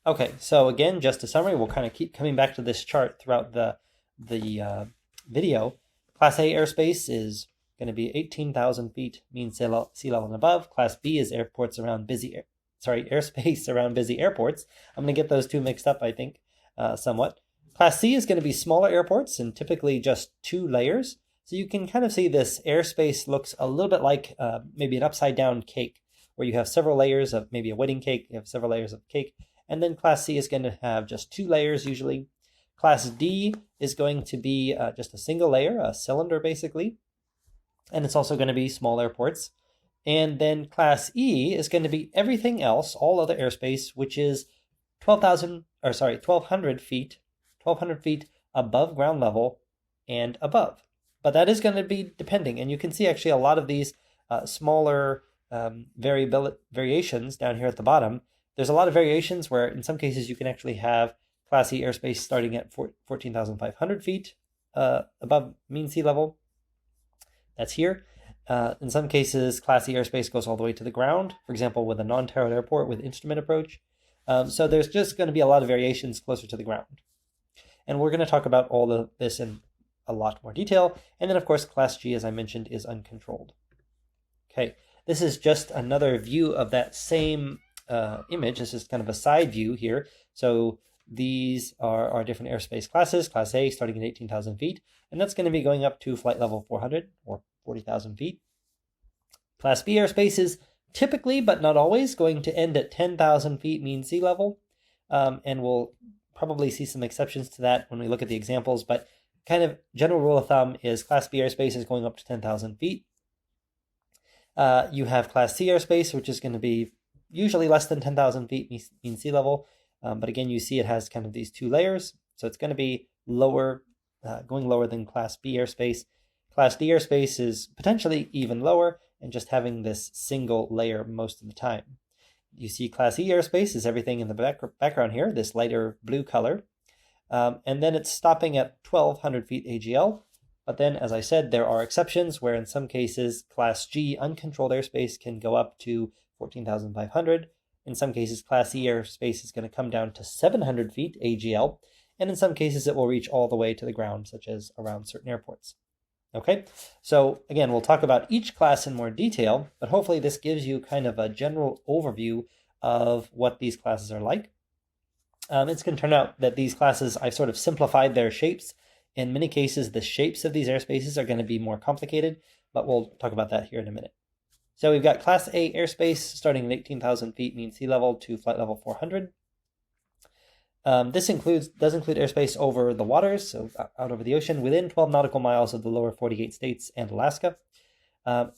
Okay, so again, just a summary, we'll kind of keep coming back to this chart throughout the video. Class A airspace is going to be 18,000 feet mean sea level and above. Class B is airspace around busy airports. I'm going to get those two mixed up, I think, somewhat. Class C is going to be smaller airports and typically just 2 layers. So you can kind of see this airspace looks a little bit like maybe an upside down cake, where you have several layers of maybe a wedding cake, you have several layers of cake. And then Class C is going to have just 2 layers usually. Class D is going to be just a single layer, a cylinder basically. And it's also going to be small airports. And then Class E is going to be everything else, all other airspace, which is 1,200 feet above ground level and above. But that is going to be depending. And you can see actually a lot of these smaller variations down here at the bottom. There's a lot of variations where in some cases you can actually have Class E airspace starting at 14,500 feet above mean sea level. That's here. In some cases, Class E airspace goes all the way to the ground, for example, with a non-towed airport with instrument approach. So there's just going to be a lot of variations closer to the ground. And we're going to talk about all of this in a lot more detail. And then, of course, Class G, as I mentioned, is uncontrolled. Okay, this is just another view of that same image. This is kind of a side view here. So these are our different airspace classes. Class A starting at 18,000 feet, and that's going to be going up to flight level 400 or 40,000 feet. Class B airspace is typically, but not always, going to end at 10,000 feet mean sea level, and we'll probably see some exceptions to that when we look at the examples, but kind of general rule of thumb is Class B airspace is going up to 10,000 feet. You have Class C airspace, which is going to be usually less than 10,000 feet mean sea level. But again, you see it has kind of these 2 layers. So it's going to be lower, going lower than Class B airspace. Class D airspace is potentially even lower and just having this single layer most of the time. You see Class E airspace is everything in the background here, this lighter blue color. And then it's stopping at 1,200 feet AGL. But then, as I said, there are exceptions where in some cases, Class G uncontrolled airspace can go up to 14,500. In some cases, Class E airspace is going to come down to 700 feet AGL. And in some cases, it will reach all the way to the ground, such as around certain airports. Okay, so again, we'll talk about each class in more detail, but hopefully this gives you kind of a general overview of what these classes are like. It's going to turn out that these classes, I've sort of simplified their shapes. In many cases, the shapes of these airspaces are going to be more complicated, but we'll talk about that here in a minute. So we've got Class A airspace starting at 18,000 feet mean sea level to flight level 400. This does include airspace over the waters, so out over the ocean, within 12 nautical miles of the lower 48 states and Alaska.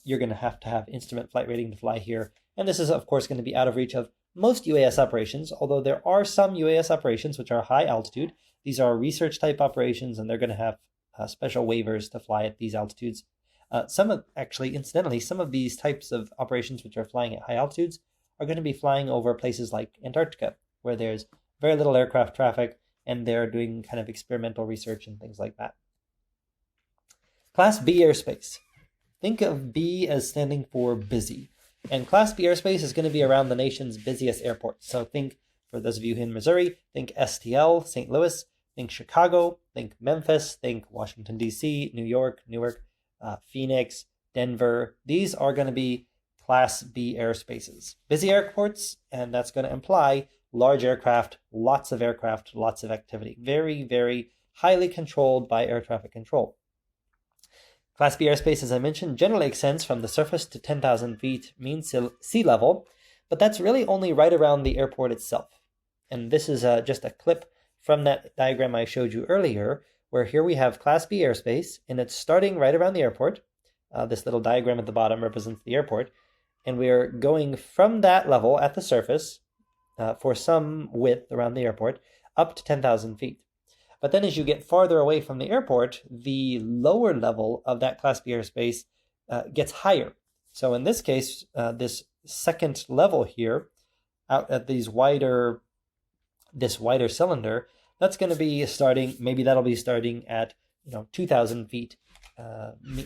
You're going to have instrument flight rating to fly here. And this is, of course, going to be out of reach of most UAS operations, although there are some UAS operations which are high altitude. These are research type operations, and they're going to have special waivers to fly at these altitudes. Incidentally, some of these types of operations which are flying at high altitudes are going to be flying over places like Antarctica, where there's very little aircraft traffic, and they're doing kind of experimental research and things like that. Class B airspace. Think of B as standing for busy. And Class B airspace is going to be around the nation's busiest airports. So think, for those of you in Missouri, think STL, St. Louis, think Chicago, think Memphis, think Washington, D.C., New York, Newark, Phoenix, Denver. These are going to be Class B airspaces. Busy airports, and that's going to imply large aircraft, lots of activity. Very, very highly controlled by air traffic control. Class B airspace, as I mentioned, generally extends from the surface to 10,000 feet mean sea level, but that's really only right around the airport itself. And this is just a clip from that diagram I showed you earlier, where here we have Class B airspace, and it's starting right around the airport. This little diagram at the bottom represents the airport, and we are going from that level at the surface for some width around the airport up to 10,000 feet. But then as you get farther away from the airport, the lower level of that Class B airspace gets higher. So in this case, this second level here, out at this wider cylinder, that's going to be starting, maybe that'll be starting at 2,000 feet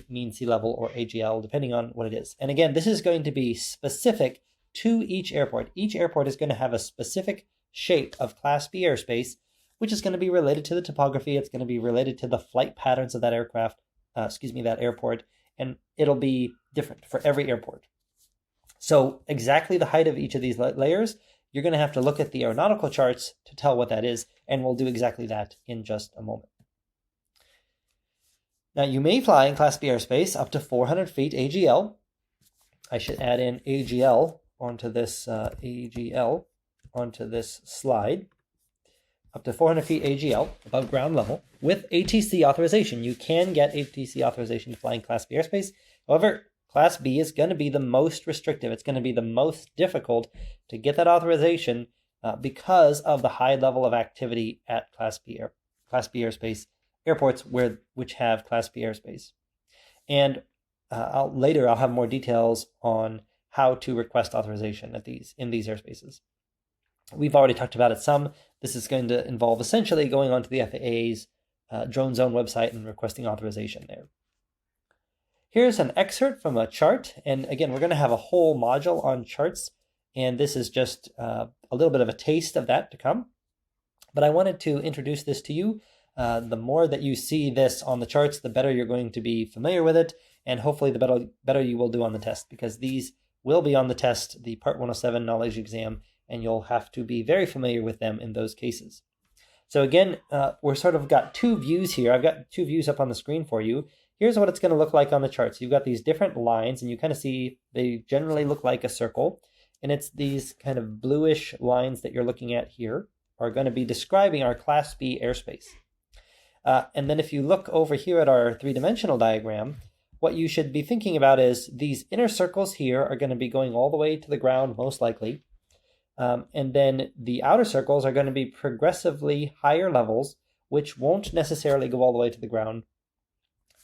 mean sea level or AGL, depending on what it is. And again, this is going to be specific to each airport. Each airport is going to have a specific shape of Class B airspace, which is going to be related to the topography. It's going to be related to the flight patterns of that that airport, and it'll be different for every airport. So exactly the height of each of these layers, you're going to have to look at the aeronautical charts to tell what that is, and we'll do exactly that in just a moment. Now, you may fly in Class B airspace up to 400 feet AGL. I should add in AGL onto this slide. Up to 400 feet AGL, above ground level, with ATC authorization. You can get ATC authorization to fly in Class B airspace. However, Class B is going to be the most restrictive. It's going to be the most difficult to get that authorization because of the high level of activity at Class B airspace airports which have Class B airspace. And later I'll have more details on how to request authorization in these airspaces. We've already talked about it some. This is going to involve essentially going onto the FAA's Drone Zone website and requesting authorization there. Here's an excerpt from a chart. And again, we're going to have a whole module on charts. And this is just a little bit of a taste of that to come. But I wanted to introduce this to you. The more that you see this on the charts, the better you're going to be familiar with it. And hopefully the better you will do on the test, because these will be on the test, the Part 107 knowledge exam, and you'll have to be very familiar with them in those cases. So again, we're sort of got two views here. I've got two views up on the screen for you. Here's what it's going to look like on the charts. You've got these different lines, and you kind of see they generally look like a circle. And it's these kind of bluish lines that you're looking at here are going to be describing our Class B airspace. And then if you look over here at our three-dimensional diagram, what you should be thinking about is these inner circles here are going to be going all the way to the ground, most likely. And then the outer circles are going to be progressively higher levels, which won't necessarily go all the way to the ground.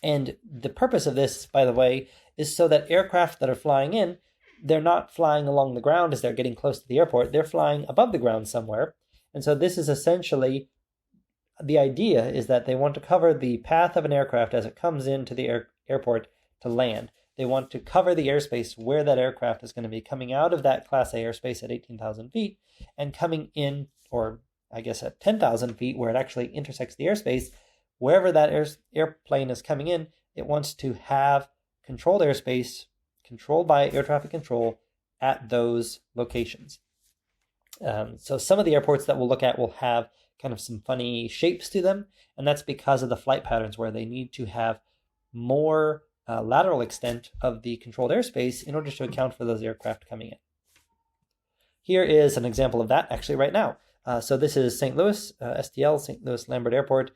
And the purpose of this, by the way, is so that aircraft that are flying in, they're not flying along the ground as they're getting close to the airport. They're flying above the ground somewhere. And so this is essentially, the idea is that they want to cover the path of an aircraft as it comes into the airport to land. They want to cover the airspace where that aircraft is going to be coming out of that Class A airspace at 18,000 feet and coming in, or I guess at 10,000 feet where it actually intersects the airspace. Wherever that airplane is coming in, it wants to have controlled airspace, controlled by air traffic control at those locations. So some of the airports that we'll look at will have kind of some funny shapes to them, and that's because of the flight patterns where they need to have more lateral extent of the controlled airspace in order to account for those aircraft coming in. Here is an example of that actually right now. So this is St. Louis, STL, St. Louis Lambert Airport.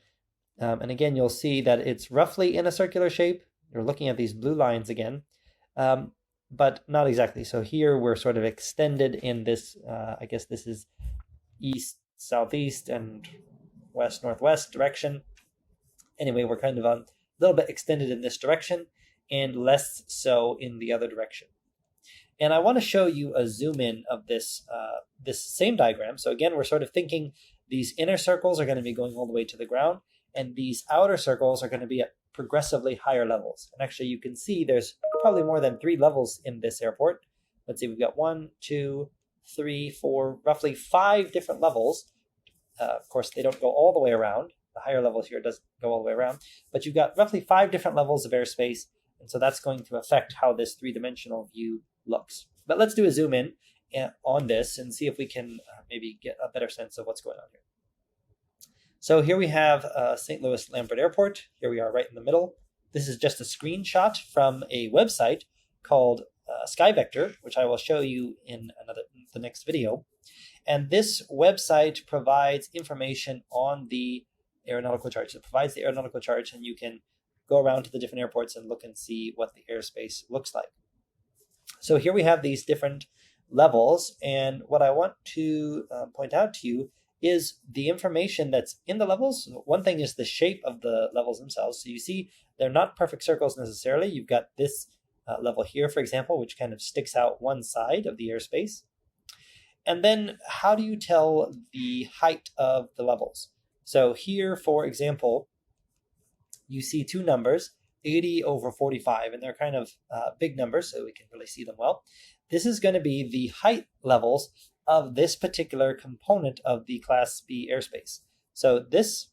And again, you'll see that it's roughly in a circular shape. You're looking at these blue lines again, but not exactly. So here we're sort of extended in this, I guess this is east, southeast, and west, northwest direction. Anyway, we're kind of a little bit extended in this direction and less so in the other direction. And I want to show you a zoom in of this same diagram. So again, we're sort of thinking these inner circles are going to be going all the way to the ground, and these outer circles are going to be at progressively higher levels. And actually, you can see there's probably more than 3 levels in this airport. Let's see, we've got 1, 2, 3, 4, roughly 5 different levels. Of course, they don't go all the way around. The higher levels here doesn't go all the way around. But you've got roughly 5 different levels of airspace, and so that's going to affect how this three-dimensional view looks. But let's do a zoom in on this and see if we can maybe get a better sense of what's going on here. So here we have St. Louis Lambert Airport. Here we are right in the middle. This is just a screenshot from a website called SkyVector, which I will show you in the next video. And this website provides information on the aeronautical charts. It provides the aeronautical charts, and you can go around to the different airports and look and see what the airspace looks like. So here we have these different levels, and what I want to point out to you is the information that's in the levels. One thing is the shape of the levels themselves. So you see they're not perfect circles necessarily. You've got this level here, for example, which kind of sticks out one side of the airspace. And then how do you tell the height of the levels? So here, for example, you see 2 numbers, 80 over 45, and they're kind of big numbers, so we can really see them well. This is going to be the height levels of this particular component of the Class B airspace. So this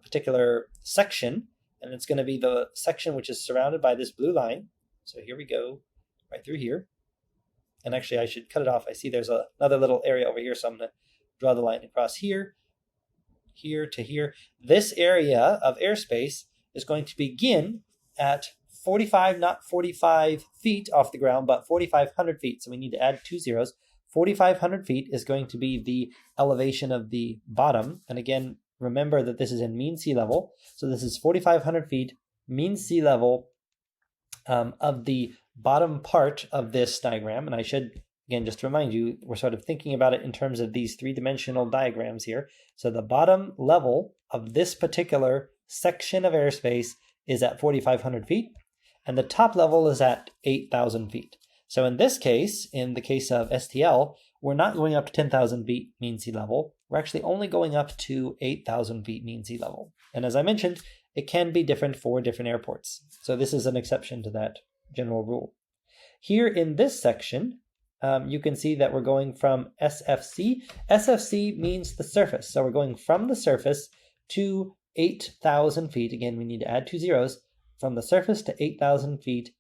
particular section, and it's going to be the section which is surrounded by this blue line. So here we go, right through here. And actually I should cut it off. I see there's another little area over here, so I'm going to draw the line across here, here to here. This area of airspace is going to begin at 45, not 45 feet off the ground, but 4,500 feet. So we need to add 2 zeros. 4,500 feet is going to be the elevation of the bottom. And again, remember that this is in mean sea level. So this is 4,500 feet, mean sea level of the bottom part of this diagram. And I should, again, just to remind you, we're sort of thinking about it in terms of these three-dimensional diagrams here. So the bottom level of this particular section of airspace is at 4,500 feet, and the top level is at 8,000 feet. So in this case, in the case of STL, we're not going up to 10,000 feet mean sea level. We're actually only going up to 8,000 feet mean sea level. And as I mentioned, it can be different for different airports. So this is an exception to that general rule. Here in this section, you can see that we're going from SFC. SFC means the surface. So we're going from the surface to 8,000 feet. Again, we need to add 2 zeros. From the surface to 8,000 feet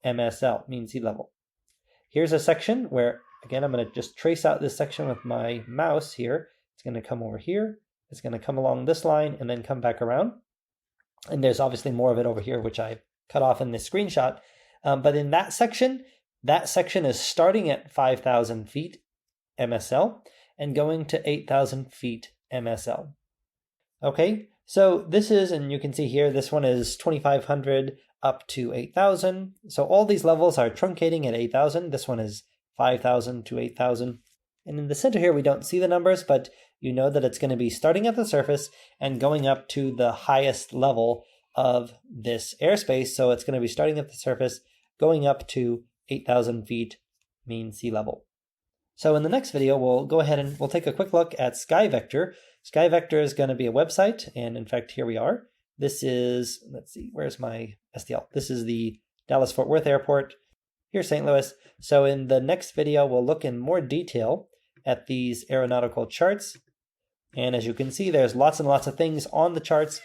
MSL, mean sea level. Here's a section where, again, I'm going to just trace out this section with my mouse here. It's going to come over here. It's going to come along this line and then come back around. And there's obviously more of it over here, which I cut off in this screenshot. But in that section is starting at 5,000 feet MSL and going to 8,000 feet MSL. Okay, so this is, and you can see here, this one is 2,500 up to 8,000. So all these levels are truncating at 8,000. This one is 5,000 to 8,000. And in the center here, we don't see the numbers, but you know that it's going to be starting at the surface and going up to the highest level of this airspace. So it's going to be starting at the surface, going up to 8,000 feet mean sea level. So in the next video, we'll go ahead and we'll take a quick look at SkyVector. SkyVector is going to be a website, and in fact, here we are. This is, let's see, where's my STL? This is the Dallas-Fort Worth Airport. Here's St. Louis. So in the next video, we'll look in more detail at these aeronautical charts. And as you can see, there's lots and lots of things on the charts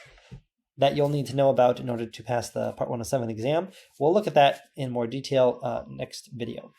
that you'll need to know about in order to pass the Part 107 exam. We'll look at that in more detail next video.